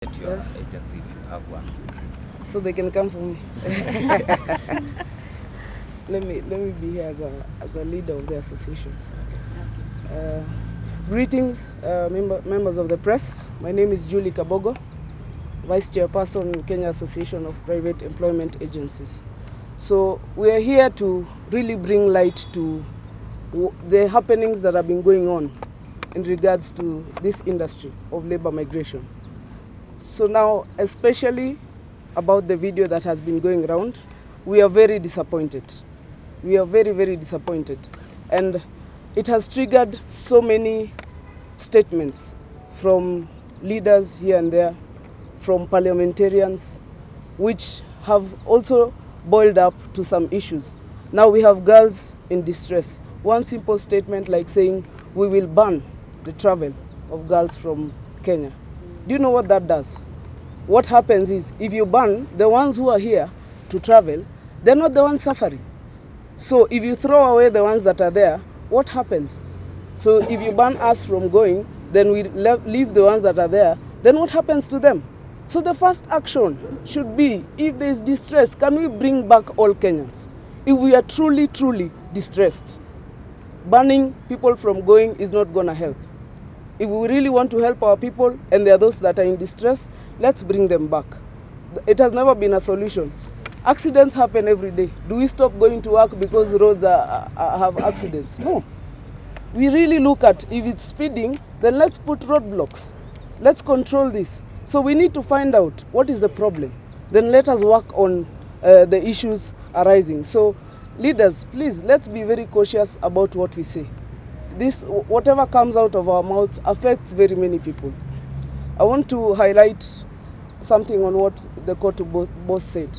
At your agency, if you have one, so they can come for me. Let me be here as a leader of the associations. Greetings, members of the press. My name is Julie Kabogo, Vice Chairperson, Kenya Association of Private Employment Agencies. So we are here to really bring light to the happenings that have been going on in regards to this industry of labor migration. So now, especially about the video that has been going around, we are very disappointed. We are very, very disappointed. And it has triggered so many statements from leaders here and there, from parliamentarians, which have also boiled up to some issues. Now we have girls in distress. One simple statement like saying, we will ban the travel of girls from Kenya. Do you know what that does? What happens is, if you ban the ones who are here to travel, they're not the ones suffering. So if you throw away the ones that are there, what happens? So if you ban us from going, then we leave the ones that are there, then what happens to them? So the first action should be, if there is distress, can we bring back all Kenyans? If we are truly, truly distressed, banning people from going is not going to help. If we really want to help our people, and there are those that are in distress, let's bring them back. It has never been a solution. Accidents happen every day. Do we stop going to work because roads have accidents? No. We really look at, if it's speeding, then let's put roadblocks. Let's control this. So we need to find out what is the problem. Then let us work on the issues arising. So leaders, please, let's be very cautious about what we say. This, whatever comes out of our mouths, affects very many people. I want to highlight something on what the court boss said.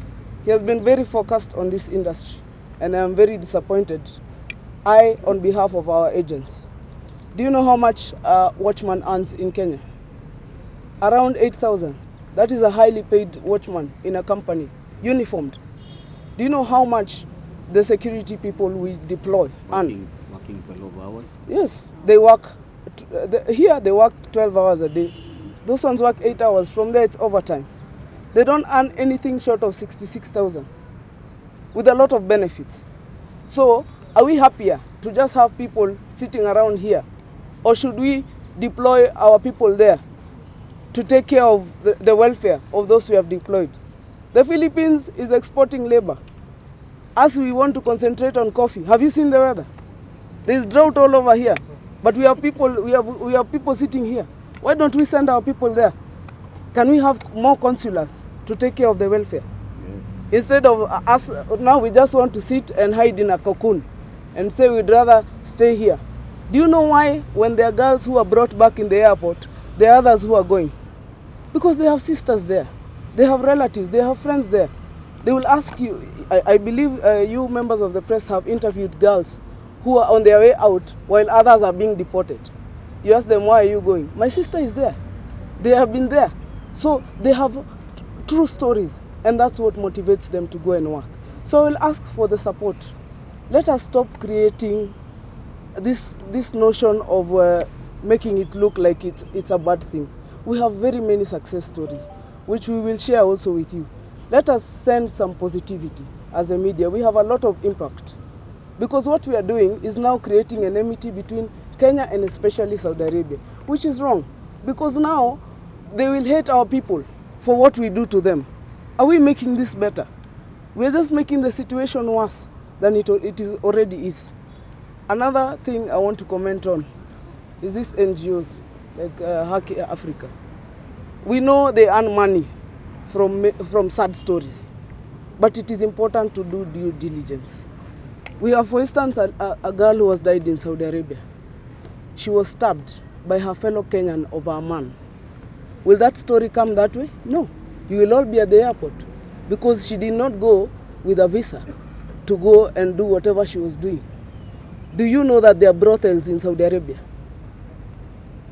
He has been very focused on this industry, and I am very disappointed. I, on behalf of our agents, do you know how much a watchman earns in Kenya? Around 8,000. That is a highly paid watchman in a company, uniformed. Do you know how much the security people we deploy earn? Working 12 hours? Yes, they work, here they work 12 hours a day. Those ones work 8 hours, from there it's overtime. They don't earn anything short of 66,000 with a lot of benefits. So are we happier to just have people sitting around here, or should we deploy our people there to take care of the welfare of those we have deployed? The Philippines is exporting labor. As we want to concentrate on coffee, have you seen the weather? There is drought all over here, but we have people sitting here. Why don't we send our people there? Can we have more consulars to take care of the welfare? Yes. Instead of us, now we just want to sit and hide in a cocoon and say we'd rather stay here. Do you know why, when there are girls who are brought back in the airport, there are others who are going? Because they have sisters there, they have relatives, they have friends there. They will ask you, I believe you members of the press have interviewed girls who are on their way out while others are being deported. You ask them, why are you going? My sister is there. They have been there. So they have true stories, and that's what motivates them to go and work. So I will ask for the support. Let us stop creating this notion of making it look like it's a bad thing. We have very many success stories, which we will share also with you. Let us send some positivity as a media. We have a lot of impact. Because what we are doing is now creating an enmity between Kenya and especially Saudi Arabia, which is wrong. Because now they will hate our people for what we do to them. Are we making this better? We are just making the situation worse than it already is. Another thing I want to comment on is these NGOs, like Haki Africa. We know they earn money from sad stories, but it is important to do due diligence. We have, for instance, a girl who was died in Saudi Arabia. She was stabbed by her fellow Kenyan over a man. Will that story come that way? No. You will all be at the airport because she did not go with a visa to go and do whatever she was doing. Do you know that there are brothels in Saudi Arabia?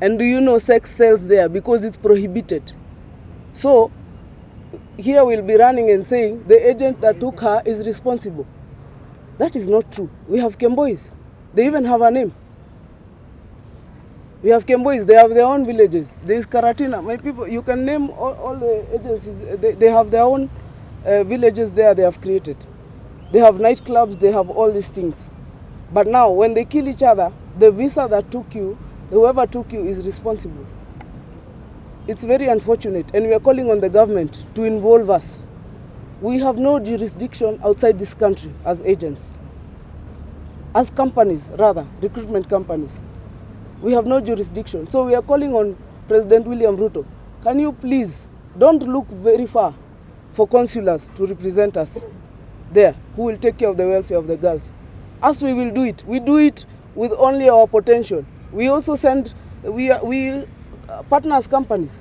And do you know sex sells there because it's prohibited? So here we'll be running and saying the agent that took her is responsible. That is not true. We have Kemboys. They even have a name. We have Kembois, they have their own villages. There is Karatina. My people, you can name all the agencies. They have their own villages there they have created. They have nightclubs, they have all these things. But now, when they kill each other, the visa that took you, whoever took you is responsible. It's very unfortunate, and we are calling on the government to involve us. We have no jurisdiction outside this country as agents. As companies, rather, recruitment companies. We have no jurisdiction. So we are calling on President William Ruto. Can you please, don't look very far for consulars to represent us there, who will take care of the welfare of the girls. As we will do it, we do it with only our potential. We also send, we partner as companies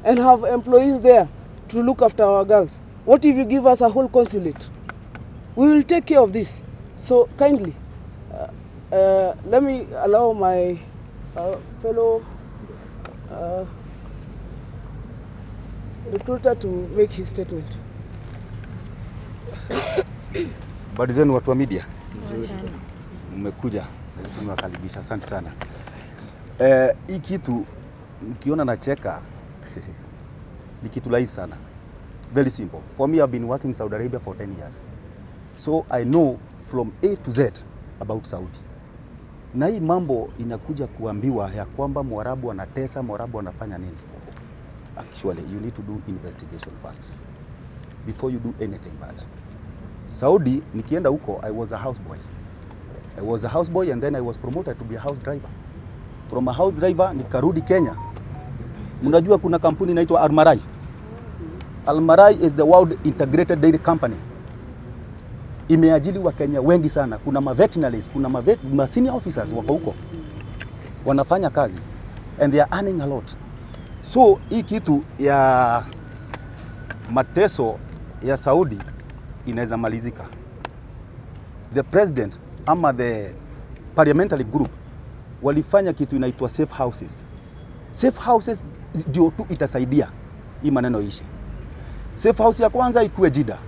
and have employees there to look after our girls. What if you give us a whole consulate? We will take care of this. So kindly, let me allow my fellow recruiter to make his statement. Habari zenu watu wa media. Mmekuja, tumewakaribisha, asante sana. Hii kitu mkiona nacheka ni kitu rahisi sana. Very simple. For me, I've been working in Saudi Arabia for 10 years. So I know from A to Z about Saudi. Na hii mambo inakuja kuambiwa ya kwamba Mwarabu anatesa, Mwarabu anafanya nini? Actually, you need to do investigation first before you do anything bad. Saudi, nikienda huko, I was a houseboy. I was a houseboy and then I was promoted to be a house driver. From a house driver, nikarudi Kenya. Mnajua kuna kampuni inaitwa Almarai. Almarai is the World Integrated Dairy Company. Imeajili wa Kenya wengi sana. Kuna ma-veterinarians, kuna ma-senior officers wako huko. Wanafanya kazi. And they are earning a lot. So, hii kitu ya mateso ya Saudi inaweza malizika. The president ama the parliamentary group walifanya kitu inaitwa safe houses. Safe houses ndio tu itasaidia hii maneno ishi. Safe house ya kwanza ikuwe Jeddah.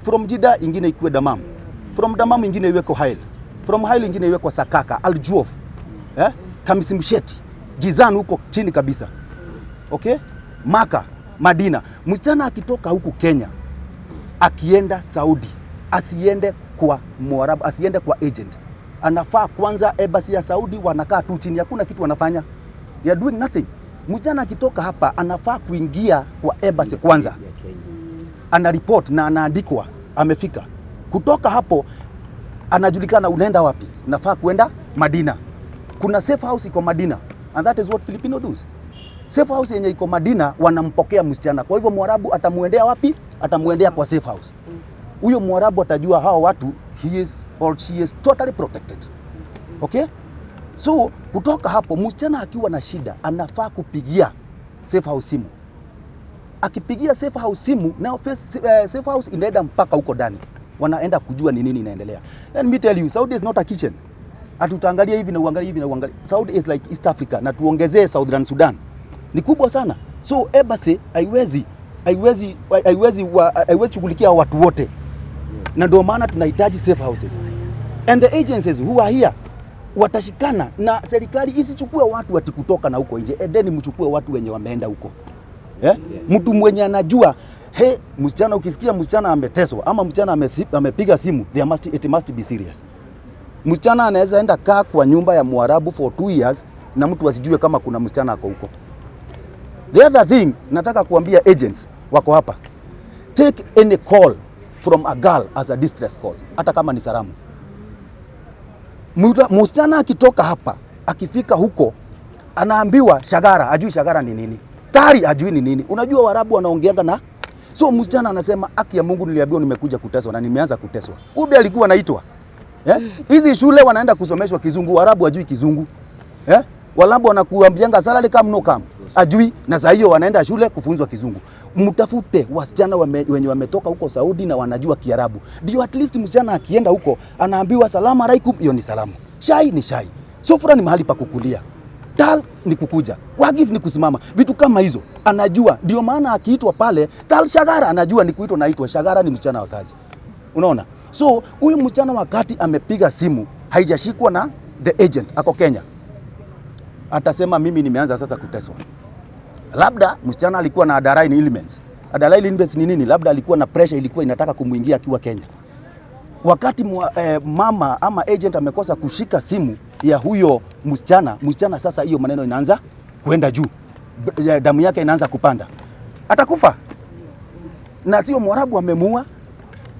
From Jeddah ingine ikuwe Damam. From Damam ingine iweko Hail. From Hail ingine iweko Sakaka, Al Juaf. Kamisimsheti. Jizan huko chini kabisa. Okay? Maka, Madina. Msichana akitoka huku Kenya akienda Saudi, asiende kwa Mwarabu, asiende kwa agent. Anafaa kwanza embassy ya Saudi, wanakaa tu chini, hakuna kitu wanafanya. They are doing nothing. Msichana akitoka hapa anafaa kuingia kwa embassy kwanza. Ana report na anaandikwa amefika. Kutoka hapo anajulikana unaenda wapi. Nafaa kuenda Madina. Kuna safe house iko Madina, and that is what Filipino does. Safe house yenye iko Madina wanampokea msichana. Kwa hivyo Mwarabu atamuendea wapi? Atamuendea kwa safe house. Huyo Mwarabu atajua hao watu he is or she is totally protected. Okay? So kutoka hapo msichana akiwa na shida anafaa kupigia safe house simu. Akipigia safe house simu, now safe house inaenda mpaka huko ndani. Wanaenda kujua ni nini inaendelea. Let me tell you, Saudi is not a kitchen. Atutaangalia hivi na uangalie hivi na uangalie. Saudi is like East Africa, na tuongezee Southern Sudan. Ni kubwa sana. So embassy haiwezi shughulikia watu wote. Na ndio maana tunahitaji safe houses. And the agencies who are here watashikana na serikali isichukue watu kutoka na huko nje. Edeni mchukue watu wenye wameenda huko. Mtu mwenye anajua msichana, ukisikia msichana ameteswa ama msichana amepiga simu, it must be serious. Msichana anaweza enda kaa kwa nyumba ya Mwarabu for 2 years na mtu asijue kama kuna msichana ako huko. The other thing, nataka kuambia agents wako hapa. Take any call from a girl as a distress call, hata kama ni salamu. Msichana akitoka hapa, akifika huko, anaambiwa shagara, ajui shagara ni nini. Tari ajui ni nini. Unajua Waarabu wanaongeanga na so msichana anasema haki ya Mungu niliambiwa nimekuja kuteswa na nimeanza kuteswa. Kumbe alikuwa anaitwa. Hizi shule wanaenda kusomeshwa Kizungu, Waarabu ajui Kizungu. Waarabu wanakuambianga salary come no come. Ajui, na saa hiyo wanaenda shule kufunzwa Kizungu. Mtafute wasichana wenye wametoka huko Saudi na wanajua Kiarabu. Ndio at least msichana akienda huko anaambiwa salamu alaikum, hiyo ni salamu. Shai ni shai. Sofra ni mahali pa kukulia. Tal ni kukuja. Wagif ni kusimama. Vitu kama hizo anajua. Ndio maana akiitwa pale tal shagara anajua ni kuitwa, naitwa shagara ni msichana wa kazi. Unaona? So huyu msichana wakati amepiga simu haijashikwa na the agent ako Kenya. atasema mimi nimeanza sasa kuteswa. Labda msichana alikuwa na underlying elements. Underlying elements ni nini? Labda alikuwa na pressure ilikuwa inataka kumuingia akiwa Kenya. Wakati mama ama agent amekosa kushika simu ya huyo msichana sasa hiyo maneno inaanza kwenda juu. Damu yake inaanza kupanda. Atakufa. Na sio Mwarabu amemuua.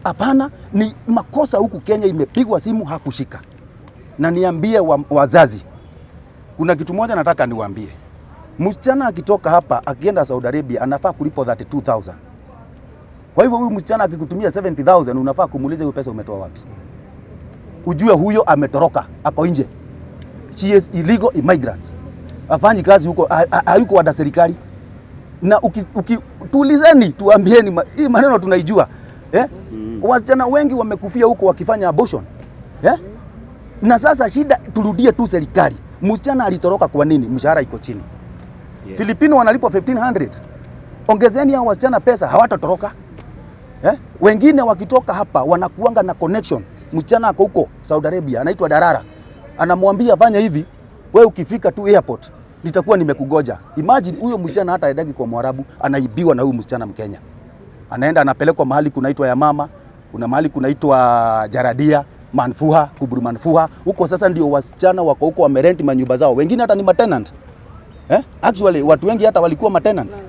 Hapana, ni makosa huku Kenya, imepigwa simu hakushika. Na niambie wazazi, kuna kitu moja nataka niwaambie. Msichana akitoka hapa akienda Saudi Arabia anafaa kulipo 32,000. Kwa hivyo huyu msichana akikutumia 70,000 unafaa kumuuliza hiyo pesa umetoa wapi. Ujue huyo ametoroka, ako nje. She is illegal immigrant. Afanyi kazi huko, hayuko wada serikali. Na tuulizeni, tuambieni hii maneno tunaijua. Wasichana wengi wamekufia huko wakifanya abortion. Na sasa shida turudie tu serikali. Msichana alitoroka kwa nini? Mshahara iko chini. Filipino wanalipwa 1500. Ongezeni hao wasichana pesa, hawatatoroka. Wengine wakitoka hapa wanakuanga na connection. Msichana ako huko Saudi Arabia anaitwa Darara. Anamwambia fanya hivi, wewe ukifika tu airport nitakuwa nimekugoja. Imagine huyo msichana hata aidagi kwa Mwarabu, anaibiwa na huyu msichana Mkenya. Anaenda anapelekwa mahali kunaitwa ya mama, kuna mahali kunaitwa Jaradia, Manfuha, Kuburu Manfuha. Huko sasa ndio wasichana wako huko wamerent manyumba zao. Wengine hata ni maintenance. Actually watu wengi hata walikuwa maintenance.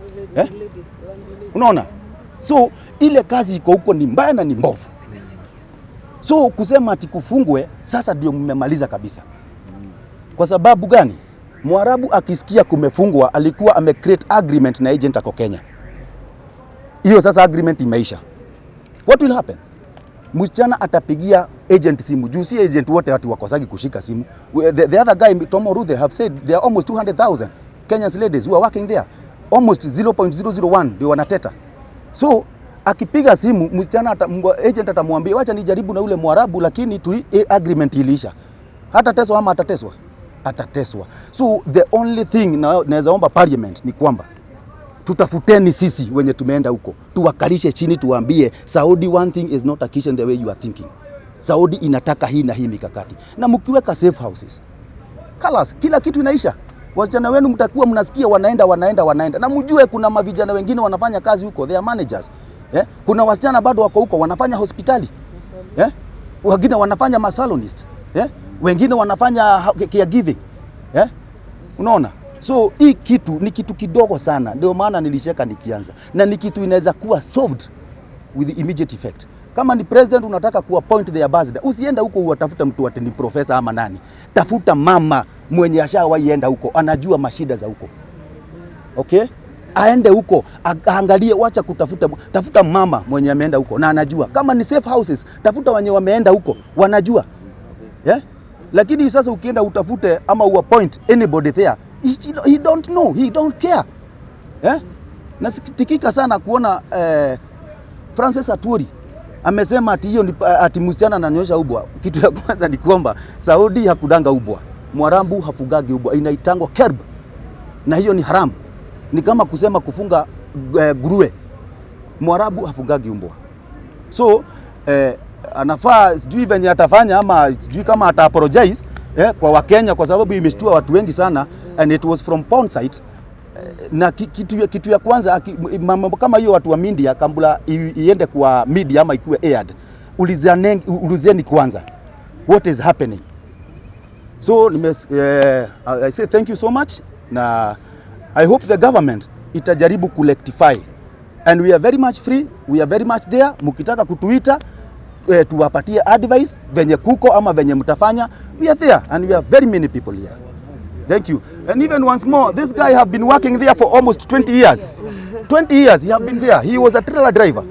Unaona? So ile kazi iko huko ni mbaya na ni mbovu. So kusema ati kufungwe sasa ndio mmemaliza kabisa. Kwa sababu gani? Mwarabu akisikia kumefungwa alikuwa amecreate agreement na agent ako Kenya. Hiyo sasa agreement imeisha. What will happen? Msichana atapigia agent simu. Juu si agent wote watu wakosagi kushika simu. The other guy, Tomo Ruthe, have said there are almost 200,000 Kenyan ladies who are working there. Almost 0.001 ndio wanateta. So akipiga simu msichana agent atamwambia wacha nijaribu na ule Mwarabu, lakini agreement iliisha. Hatateswa ama atateswa? Atateswa. So the only thing naweza omba parliament ni kwamba tutafuteni sisi wenye tumeenda huko, tuwakalishe chini, tuambie Saudi, one thing is not a kitchen the way you are thinking. Saudi inataka hii na hii mikakati, na mkiweka safe houses kalas, kila kitu inaisha. Wasichana wenu mtakuwa mnasikia wanaenda, na mjue kuna mavijana wengine wanafanya kazi huko, they are managers. Kuna wasichana bado wako huko wanafanya hospitali, wengine wanafanya masalonist, wengine wanafanya caregiving. Unaona? So hii kitu ni kitu kidogo sana, ndio maana nilicheka nikianza, na ni kitu inaweza kuwa solved with immediate effect. Kama ni president unataka kuwa point the ambassador, usienda huko uwatafuta mtu ati ni profesa ama nani. Tafuta mama mwenye ashawahi enda huko, anajua mashida za huko. Okay? Aende huko, angalie, wacha tafuta mama mwenye ameenda huko na anajua. Kama ni safe houses, tafuta wenye wameenda huko, wanajua. Lakini sasa ukienda utafute ama uappoint anybody there, he don't know, he don't care. Nasikitika sana kuona Francis Atwoli amesema ati hiyo ati msichana ananyosha ubwa. Kitu ya kwanza ni kwamba Saudi hakudanga ubwa. Mwarabu hafugagi ubwa, inaitangwa kerb. Na hiyo ni haram. Ni kama kusema kufunga nguruwe. Mwarabu hafugagi ubwa. So anafaa sijui venye atafanya ama sijui kama ata-apologize kwa Wakenya, kwa sababu imeshtua watu wengi sana, and it was from porn site. Na kitu ya kwanza mambo kama hiyo watu wa media kabla iende kwa media ama ikuwe aired, ulizeni kwanza what is happening. So I say thank you so much, na I hope the government itajaribu kurectify, and we are very much free, we are very much there. Mkitaka kutuita tuwapatie advice venye kuko ama venye mtafanya, we are there, and we are very many people here. Thank you. And even once more, this guy have been working there for almost 20 years. 20 years he have been there. He was a trailer driver.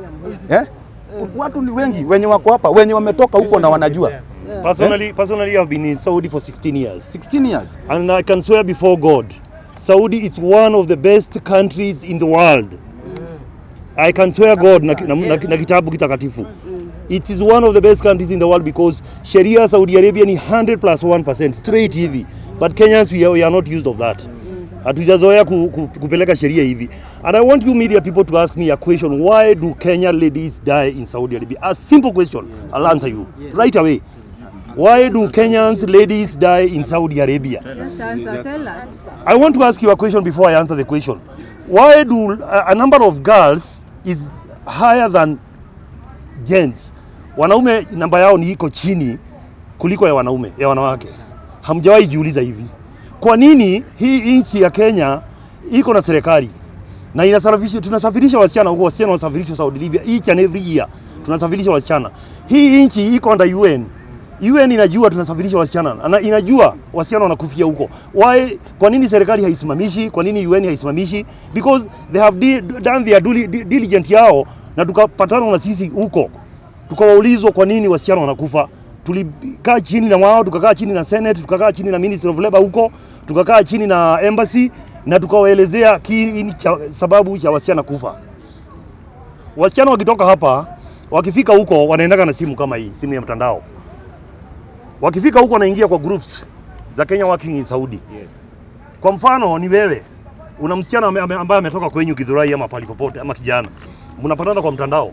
Watu ni wengi wenye wako hapa, wenye wametoka huko na wanajua. Personally I've been in Saudi for 16 years. 16 years. And I can swear before God, Saudi is one of the best countries in the world. I can swear God na kitabu kitakatifu. It is one of the best countries in the world because Sharia Saudi Arabia ni 100+1% straight hivi. But Kenyans we are not used of that. Hatujazoea kupeleka sheria hivi. And I want you media people to ask me a question, why do Kenyan ladies die in Saudi Arabia? A simple question, I'll answer you right away. Why do Kenyans ladies die in Saudi Arabia? Yes, CHANZO, tell us. I want to ask you a question before I answer the question. Why do a number of girls is higher than gents? Wanaume namba yao ni iko chini kuliko ya wanaume, ya wanawake. Hamjawahi jiuliza hivi? Kwa nini hii nchi ya Kenya iko na serikali na inasafirisha, tunasafirisha wasichana huko, wasichana wasafirishwa Saudi Arabia each and every year, tunasafirisha wasichana. Hii nchi iko under UN. UN inajua tunasafirisha wasichana na inajua wasichana wanakufia huko. Why? Kwa nini serikali haisimamishi? Kwa nini UN haisimamishi? Because they have done their diligence yao, na tukapatana na sisi huko, tukawaulizwa kwa nini wasichana wanakufa. Tulikaa chini na wao, tukakaa chini na Senate, tukakaa chini na Ministry of Labor huko, tukakaa chini na embassy, na tukawaelezea kiini cha sababu cha wasichana kufa. Wasichana wakitoka hapa, wakifika huko wanaendaka na simu kama hii, simu ya mtandao. Wakifika huko wanaingia kwa groups za Kenya working in Saudi. Yes. Kwa mfano ni wewe, una msichana ambaye ametoka kwenye Githurai ama pali popote ama kijana. Mnapatana kwa mtandao.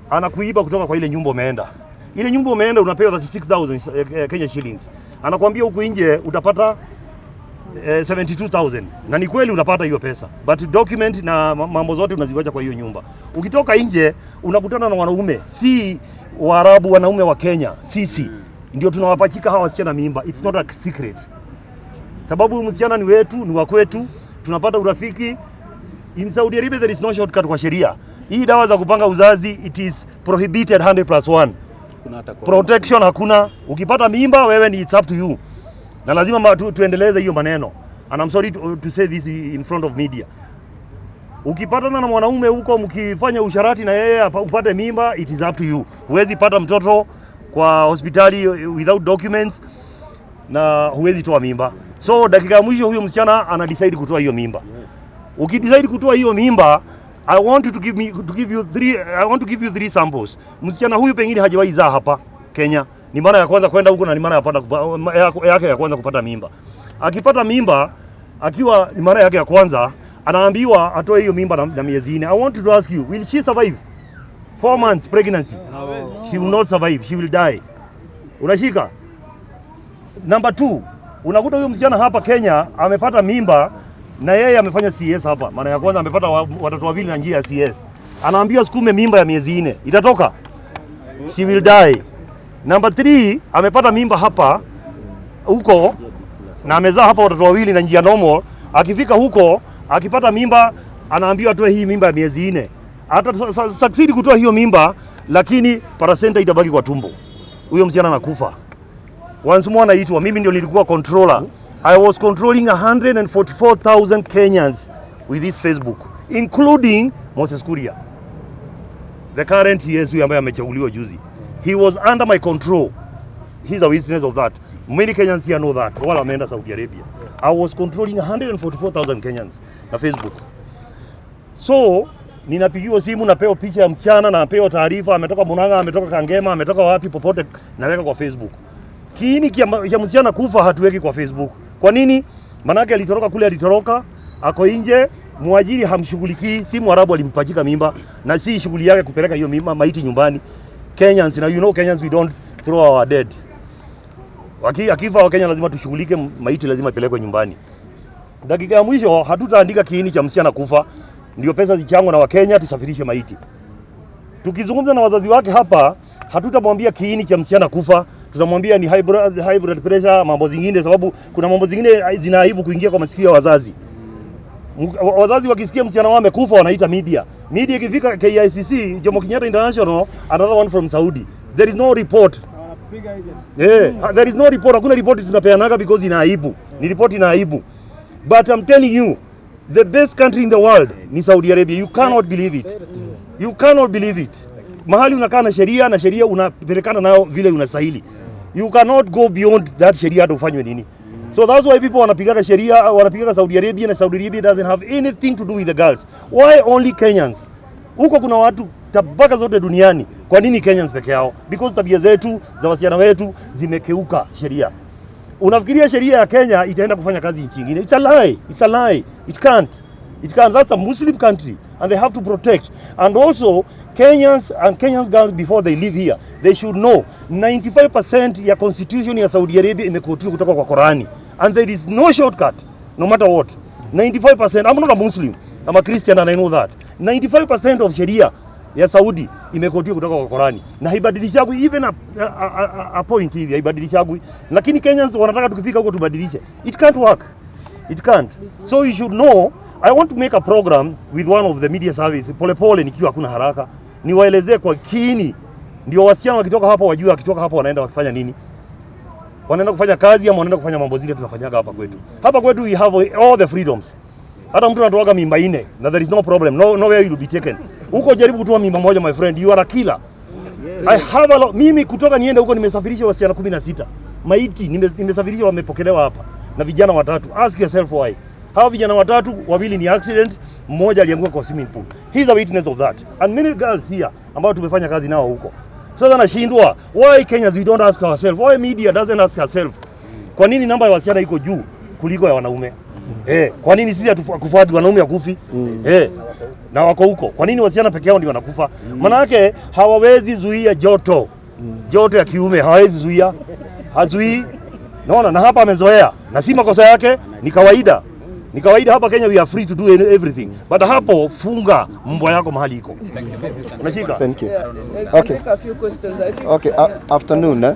Anakuiba kutoka kwa ile nyumba umeenda. Ile nyumba umeenda unapewa 36,000 Kenya shillings. Anakuambia huku nje utapata 72,000. Na ni kweli unapata hiyo pesa. But document na mambo zote unaziwacha kwa hiyo nyumba. Ukitoka nje unakutana na wanaume, si Waarabu, wanaume wa Kenya, sisi. Ndio tunawapachika hawa wasichana mimba. It's not a secret. Sababu msichana ni wetu, ni wa kwetu, tunapata urafiki. In Saudi Arabia there is no shortcut kwa sheria. Hii dawa za kupanga uzazi, it is prohibited 100+1. Protection hakuna. Ukipata mimba wewe ni it's up to you. Na lazima tuendeleze hiyo maneno. And I'm sorry to say this in front of media. Ukipatana na mwanaume huko mkifanya usharati na yeye upate mimba, it is up to you. Huwezi pata mtoto kwa hospitali without documents na huwezi toa mimba. So dakika ya mwisho huyo msichana ana decide kutoa hiyo mimba. Ukidecide kutoa hiyo mimba, I want to give you three samples. Msichana huyu pengine hajawahi zaa hapa Kenya. Ni mara ya kwanza kwenda huko na ni mara yake ya kwanza kupata mimba. Akipata mimba akiwa ni mara yake ya kwanza, anaambiwa atoe hiyo mimba na miezi 4. I want to ask you, will she survive 4 months pregnancy? No. She will not survive, she will die. Unashika? Number 2, unakuta huyo msichana hapa Kenya amepata mimba na yeye amefanya CS hapa. Mara ya kwanza amepata watoto wawili na njia ya CS. Anaambiwa sukume mimba ya miezi 4. Itatoka? She will die. Number 3, amepata mimba hapa huko na amezaa hapa watoto wawili na njia normal. Akifika huko, akipata mimba, anaambiwa atoe hii mimba ya miezi 4. Hata succeed kutoa hiyo mimba, lakini placenta itabaki kwa tumbo. Huyo msichana anakufa. Once more anaitwa, mimi ndio nilikuwa controller. I was controlling 144,000 Kenyans with this Facebook, including Moses Kuria, the current CS ambaye amechaguliwa juzi. He was under my control. He's a witness of that. Many Kenyans here know that. Wala wameenda Saudi Arabia. I was controlling 144,000 Kenyans na Facebook. So, ninapigiwa simu, napewa picha ya msichana, na napewa taarifa, ametoka Munanga, ametoka Kangema, ametoka wapi popote, naweka kwa Facebook. Kiini kia msichana kufa hatuweki kwa Facebook. Kwa nini? Manake alitoroka kule, alitoroka, ako nje, muajiri hamshughulikii, si Mwarabu alimpachika mimba, na si shughuli yake kupeleka hiyo mimba maiti nyumbani. Kenyans, na you know Kenyans, we don't throw our dead. Akifa wa Kenya lazima tushughulike, maiti lazima ipelekwe nyumbani. Dakika ya mwisho hatutaandika kiini cha msichana kufa, ndio pesa zichangwe na Wakenya tusafirishe maiti. Tukizungumza na wazazi wake hapa, hatutamwambia kiini cha msichana kufa, tutamwambia ni high blood pressure, mambo zingine, sababu kuna mambo zingine zinaibu kuingia kwa masikio ya wazazi. Wazazi wakisikia msichana wao amekufa wanaita media. Media ikifika KICC, Jomo Kenyatta International, another one from Saudi. There is no report. There is no report. Hakuna report tunapeanaga because inaibu. Ni report inaibu. But I'm telling you, the best country in the world ni Saudi Arabia. You cannot believe it. You cannot believe it. Mahali unakaa na sheria unapelekana nayo vile unastahili. You cannot go beyond that sheria to ufanywe nini. So that's why people wanapiga sheria, wanapiga Saudi Arabia, na Saudi Arabia doesn't have anything to do with the girls. Why only Kenyans? Huko kuna watu tabaka zote duniani. Kwa nini Kenyans peke yao? Because tabia zetu za wasichana wetu zimekeuka sheria. Unafikiria sheria ya Kenya itaenda kufanya kazi nchi nyingine? It's a lie. It's a lie. It can't. That's a Muslim country. and they have to protect. And also, Kenyans girls, before they live here, they should know 95% ya constitution ya Saudi Arabia imekotiwa kutoka kwa Qurani. And there is no shortcut, no matter what. 95%, I'm not a Muslim, I'm a Christian and I know that. 95% of Sharia ya Saudi imekotiwa kutoka kwa Qurani. Na haibadilishagwi even a point hivi, haibadilishagwi. Lakini Kenyans wanataka tukifika huko tubadilishe. It can't work. It can't. So you should know, I want to make a program with one of the media service, polepole nikiwa hakuna haraka. Niwaelezee kwa kini, ndio wasichana wakitoka hapa wajue wakitoka hapa wanaenda wakifanya nini. Wanaenda kufanya kazi ama wanaenda kufanya mambo zile tunafanyaga hapa kwetu. Hapa kwetu we have all the freedoms. Hata mtu anatoaga mimba 4 na there is no problem. Nowhere you will be taken. Huko jaribu kutoa mimba moja, my friend, you are a killer. I have a lot. Mimi kutoka niende huko nimesafirisha wasichana 16. Maiti nimesafirisha wamepokelewa hapa na vijana 3. Ask yourself why. Hao vijana 3, wawili ni accident, mmoja alianguka kwa swimming pool. He is a witness of that. And many girls here ambao tumefanya kazi nao huko. Sasa nashindwa, why Kenyans we don't ask ourselves? Why media doesn't ask herself? Kwa nini namba ya wasichana iko juu kuliko ya wanaume? Kwa nini sisi hatukufuati wanaume akufi? Na wako huko. Kwa nini wasichana peke yao ndio wanakufa? Maana yake hawawezi zuia joto. Joto ya kiume hawawezi zuia. Hazui. Naona na hapa amezoea. Na si makosa yake, ni kawaida. Ni kawaida hapa Kenya we are free to do everything. But hapo funga mbwa yako mahali iko. Unashika? Thank you. Yeah, Okay. Take a few questions. I think, Okay, afternoon.